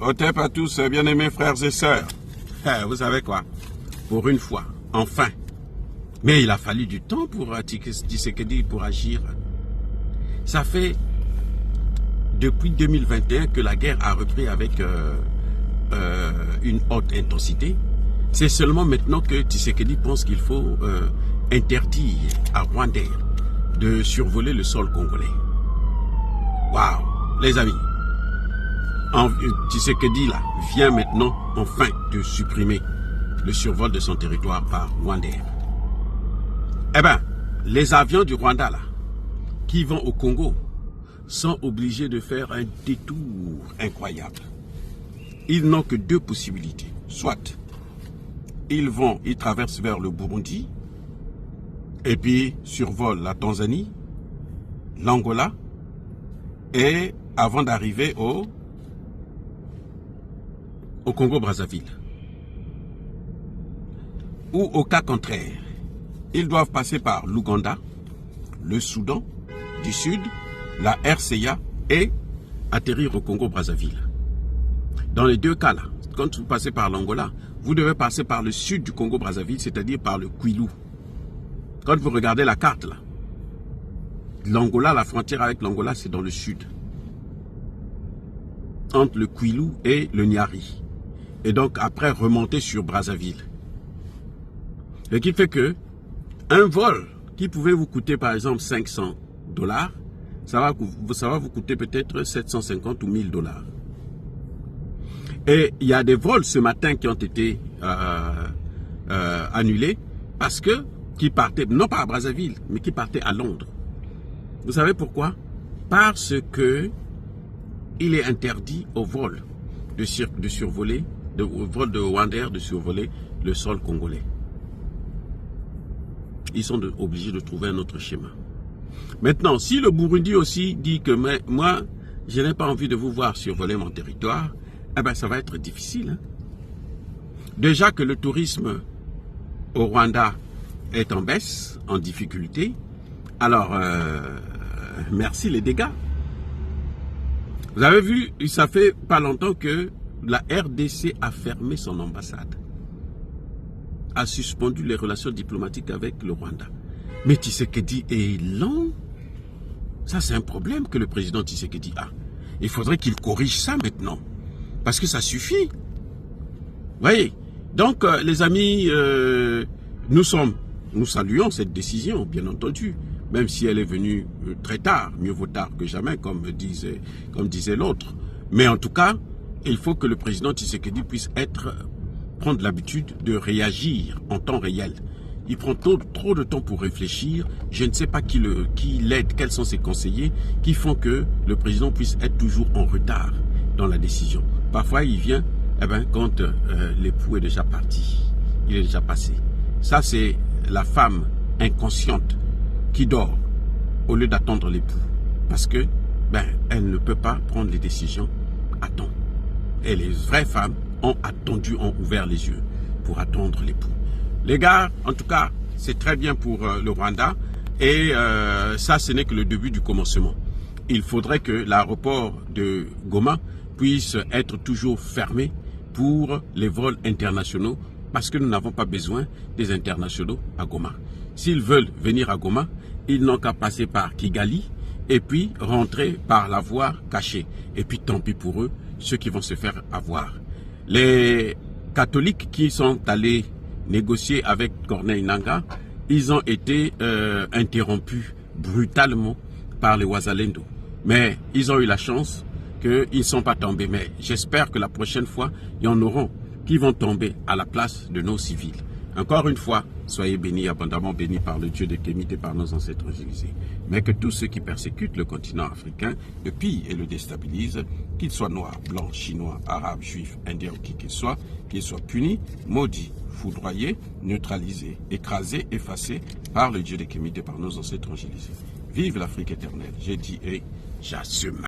Hotep à tous, bien-aimés frères et sœurs. Vous savez quoi? Pour une fois, enfin. Mais il a fallu du temps pour Tshisekedi pour agir. Ça fait depuis 2021 que la guerre a repris avec une haute intensité. C'est seulement maintenant que Tshisekedi pense qu'il faut interdire à Rwandais de survoler le sol congolais. Waouh, les amis. Tshisekedi là vient maintenant enfin de supprimer le survol de son territoire par Rwandais. Eh bien, les avions du Rwanda là, qui vont au Congo, sont obligés de faire un détour incroyable. Ils n'ont que deux possibilités. Soit ils traversent vers le Burundi, et puis survolent la Tanzanie, l'Angola, et avant d'arriver au Congo-Brazzaville. Ou au cas contraire, ils doivent passer par l'Ouganda, le Soudan du Sud, la RCA et atterrir au Congo-Brazzaville. Dans les deux cas là, quand vous passez par l'Angola, vous devez passer par le sud du Congo-Brazzaville, c'est-à-dire par le Kwilu. Quand vous regardez la carte là, l'Angola, la frontière avec l'Angola, c'est dans le sud. Entre le Kwilu et le Niari. Et donc après remonter sur Brazzaville. Ce qui fait que un vol qui pouvait vous coûter par exemple $500, ça va vous coûter peut-être 750 ou 1000 $. Et il y a des vols ce matin qui ont été annulés parce que qui partaient, non pas à Brazzaville, mais qui partaient à Londres. Vous savez pourquoi? Parce que il est interdit au vol de survoler, au vol de Rwandais de survoler le sol congolais. Ils sont obligés de trouver un autre schéma. Maintenant, si le Burundi aussi dit que moi, je n'ai pas envie de vous voir survoler mon territoire, eh bien, ça va être difficile. Hein? Déjà que le tourisme au Rwanda est en baisse, en difficulté, alors, merci les dégâts. Vous avez vu, ça fait pas longtemps que la RDC a fermé son ambassade, a suspendu les relations diplomatiques avec le Rwanda. Mais Tshisekedi est lent. Ça, c'est un problème que le président Tshisekedi a. Il faudrait qu'il corrige ça maintenant. Parce que ça suffit. Vous voyez? Donc, les amis, nous saluons cette décision, bien entendu. Même si elle est venue très tard, mieux vaut tard que jamais, comme disait l'autre. Mais en tout cas, il faut que le président Tshisekedi puisse prendre l'habitude de réagir en temps réel. Il prend trop de temps pour réfléchir. Je ne sais pas qui l'aide, quels sont ses conseillers, qui font que le président puisse être toujours en retard dans la décision. Parfois, il vient quand l'époux est déjà parti. Il est déjà passé. Ça, c'est la femme inconsciente qui dort au lieu d'attendre l'époux. Parce que elle ne peut pas prendre les décisions à temps. Et les vraies femmes ont attendu, ont ouvert les yeux pour attendre l'époux. Les gars, en tout cas, c'est très bien pour le Rwanda. Et ça, ce n'est que le début du commencement. Il faudrait que l'aéroport de Goma puisse être toujours fermé pour les vols internationaux parce que nous n'avons pas besoin des internationaux à Goma. S'ils veulent venir à Goma, ils n'ont qu'à passer par Kigali et puis rentrer par la voie cachée. Et puis tant pis pour eux, ceux qui vont se faire avoir. Les catholiques qui sont allés négocier avec Corneille Nangaa, ils ont été interrompus brutalement par les Wazalendo. Mais ils ont eu la chance qu'ils ne sont pas tombés. Mais j'espère que la prochaine fois, il y en auront qui vont tomber à la place de nos civils. Encore une fois, soyez bénis, abondamment bénis par le Dieu des Kémites et par nos ancêtres Jésus. Mais que tous ceux qui persécutent le continent africain le pillent et le déstabilisent, qu'ils soient noirs, blancs, chinois, arabes, juifs, indiens ou qui qu'ils soient punis, maudits, foudroyés, neutralisés, écrasés, effacés par le Dieu des Kémites et par nos ancêtres Jésus. Vive l'Afrique éternelle, j'ai dit et j'assume.